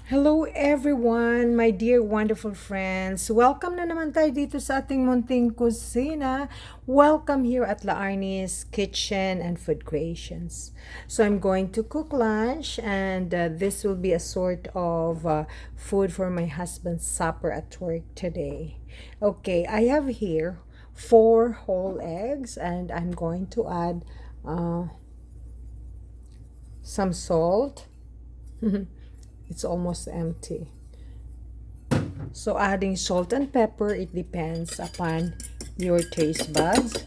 Hello everyone, my dear wonderful friends. Welcome na naman tayo dito sa ating munting kusina. Welcome here at La Arnie's Kitchen and Food Creations. So I'm going to cook lunch and this will be a sort of food for my husband's supper at work today. Okay, I have here 4 whole eggs and I'm going to add some salt. It's almost empty. So adding salt and pepper, it depends upon your taste buds.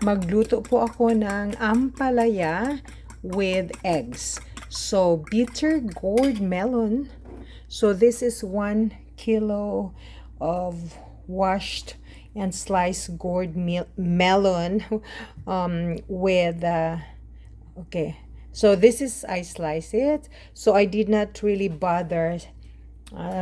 Magluto po ako ng ampalaya with eggs. So bitter gourd melon. So this is 1 kilo of washed and sliced gourd melon with okay, so this is, I slice it, so I did not really bother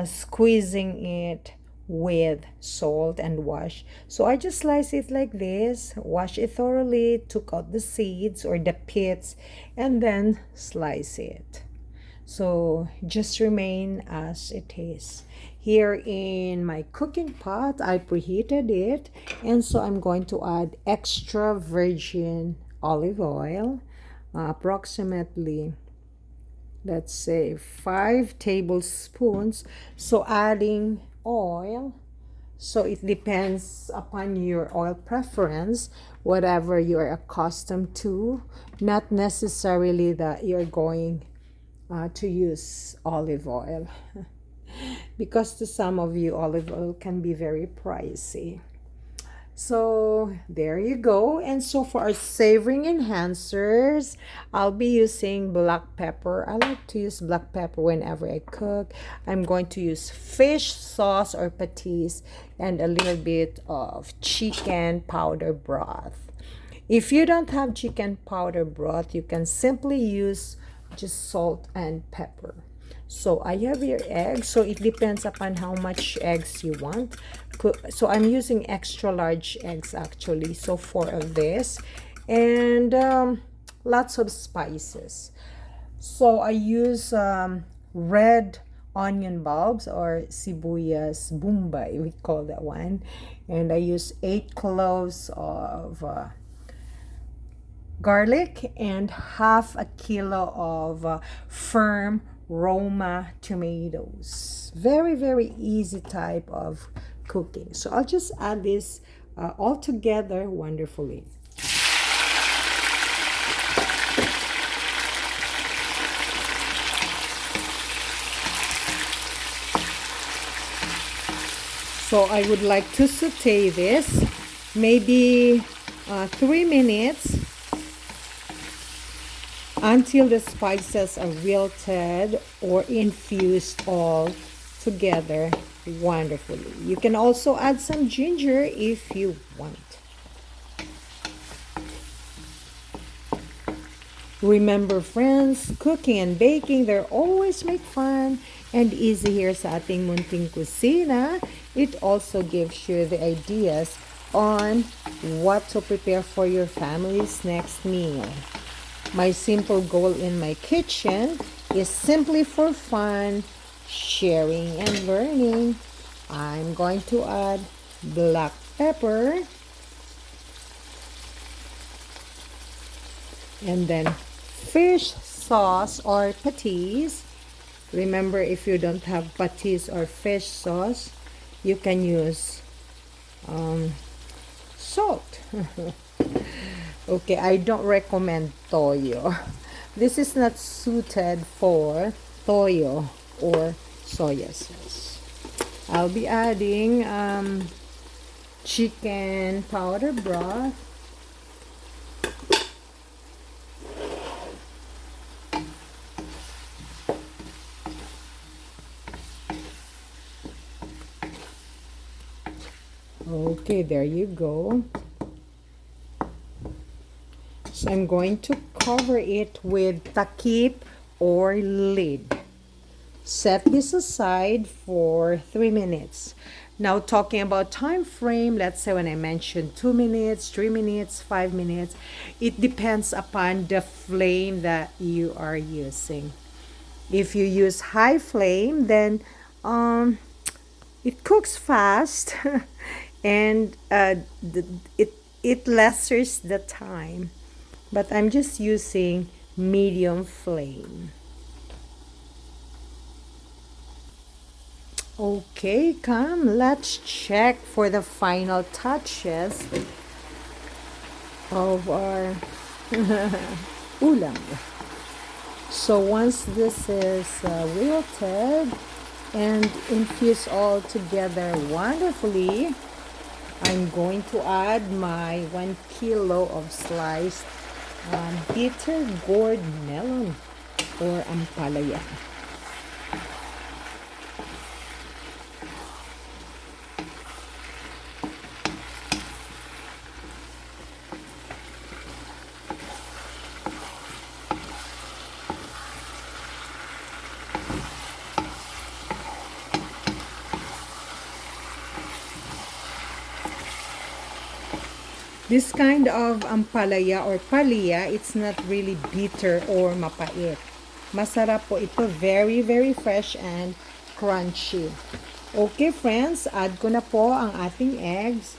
squeezing it with salt and wash. So I just slice it like this, wash it thoroughly, took out the seeds or the pits, and then slice it. So just remain as it is. Here in my cooking pot, I preheated it, and so I'm going to add extra virgin olive oil, approximately, let's say, 5 tablespoons. So adding oil, so it depends upon your oil preference, whatever you're accustomed to, not necessarily that you're going to use olive oil because to some of you olive oil can be very pricey. So there you go. And so for our savoring enhancers, I'll be using black pepper. I like to use black pepper whenever I cook. I'm going to use fish sauce or patis and a little bit of chicken powder broth. If you don't have chicken powder broth, you can simply use just salt and pepper. So I have your eggs, so it depends upon how much eggs you want. So I'm using extra large eggs actually, so 4 of this, and lots of spices. So I use red onion bulbs or sibuyas bombay, we call that one, and I use 8 cloves of garlic and half a kilo of firm Roma tomatoes. Very, very easy type of cooking. So I'll just add this all together wonderfully. So I would like to saute this maybe 3 minutes until the spices are wilted or infused all together wonderfully. You can also add some ginger if you want. Remember friends, cooking and baking, they're always make fun and easy here sa ating munting kusina. It also gives you the ideas on what to prepare for your family's next meal. My simple goal in my kitchen is simply for fun, sharing, and learning. I'm going to add black pepper and then fish sauce or patis. Remember, if you don't have patis or fish sauce, you can use salt. Okay, I don't recommend toyo. This is not suited for toyo or soya sauce. I'll be adding chicken powder broth, okay, there you go. So I'm going to cover it with takip or lid. Set this aside for 3 minutes. Now, talking about time frame, let's say when I mentioned 2 minutes, 3 minutes, 5 minutes, it depends upon the flame that you are using. If you use high flame, then um, it cooks fast and it lessens the time. But I'm just using medium flame. Okay, come, let's check for the final touches of our ulam. So once this is wilted and infused all together wonderfully, I'm going to add my 1 kilo of sliced bitter gourd melon or ampalaya. This kind of ampalaya or palaya, it's not really bitter or mapait. Masarap po ito, very, very fresh and crunchy. Okay friends, add ko na po ang ating eggs.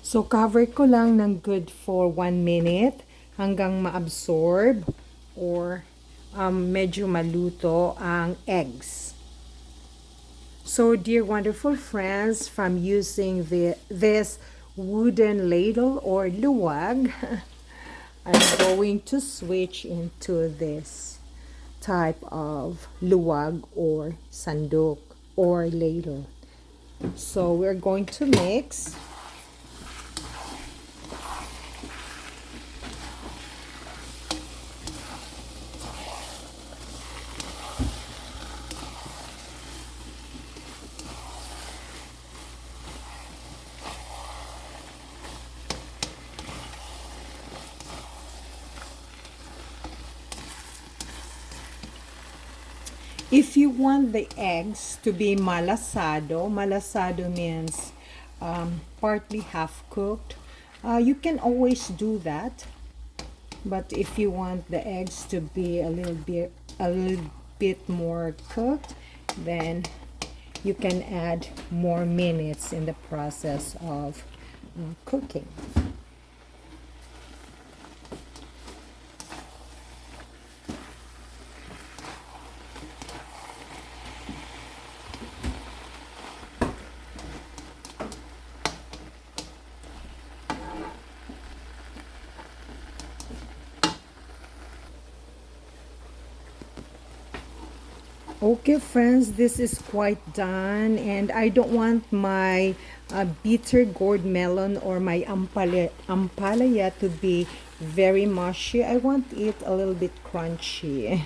So cover ko lang ng good for 1 minute hanggang ma-absorb or medyo maluto ang eggs. So dear wonderful friends, from using this wooden ladle or luwag, I'm going to switch into this type of luwag or sandok or ladle. So we're going to mix. If you want the eggs to be malasado, malasado means partly half cooked, you can always do that. But if you want the eggs to be a little bit more cooked, then you can add more minutes in the process of cooking. Okay friends, this is quite done and I don't want my bitter gourd melon or my ampalaya to be very mushy. I want it a little bit crunchy.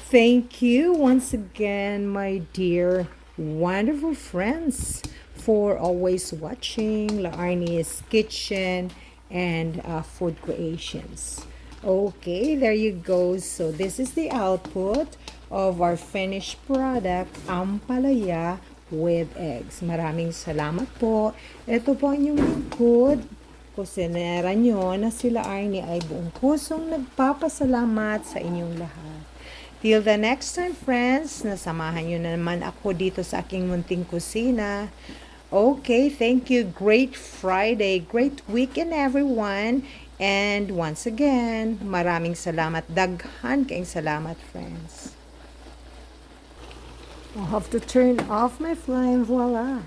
Thank you once again, my dear wonderful friends, for always watching La Arnie's Kitchen and Food Creations. Okay, there you go. So this is the output of our finished product, ampalaya with eggs. Maraming salamat po. Ito po ang inyong lingkod, kusinera nyo na sila Arnie ay buong pusong nagpapasalamat sa inyong lahat. Till the next time friends, nasamahan nyo na naman ako dito sa aking munting kusina. Okay, thank you. Great Friday, great weekend everyone. And once again, maraming salamat. Daghan kayong salamat friends. I'll have to turn off my flame. Voila.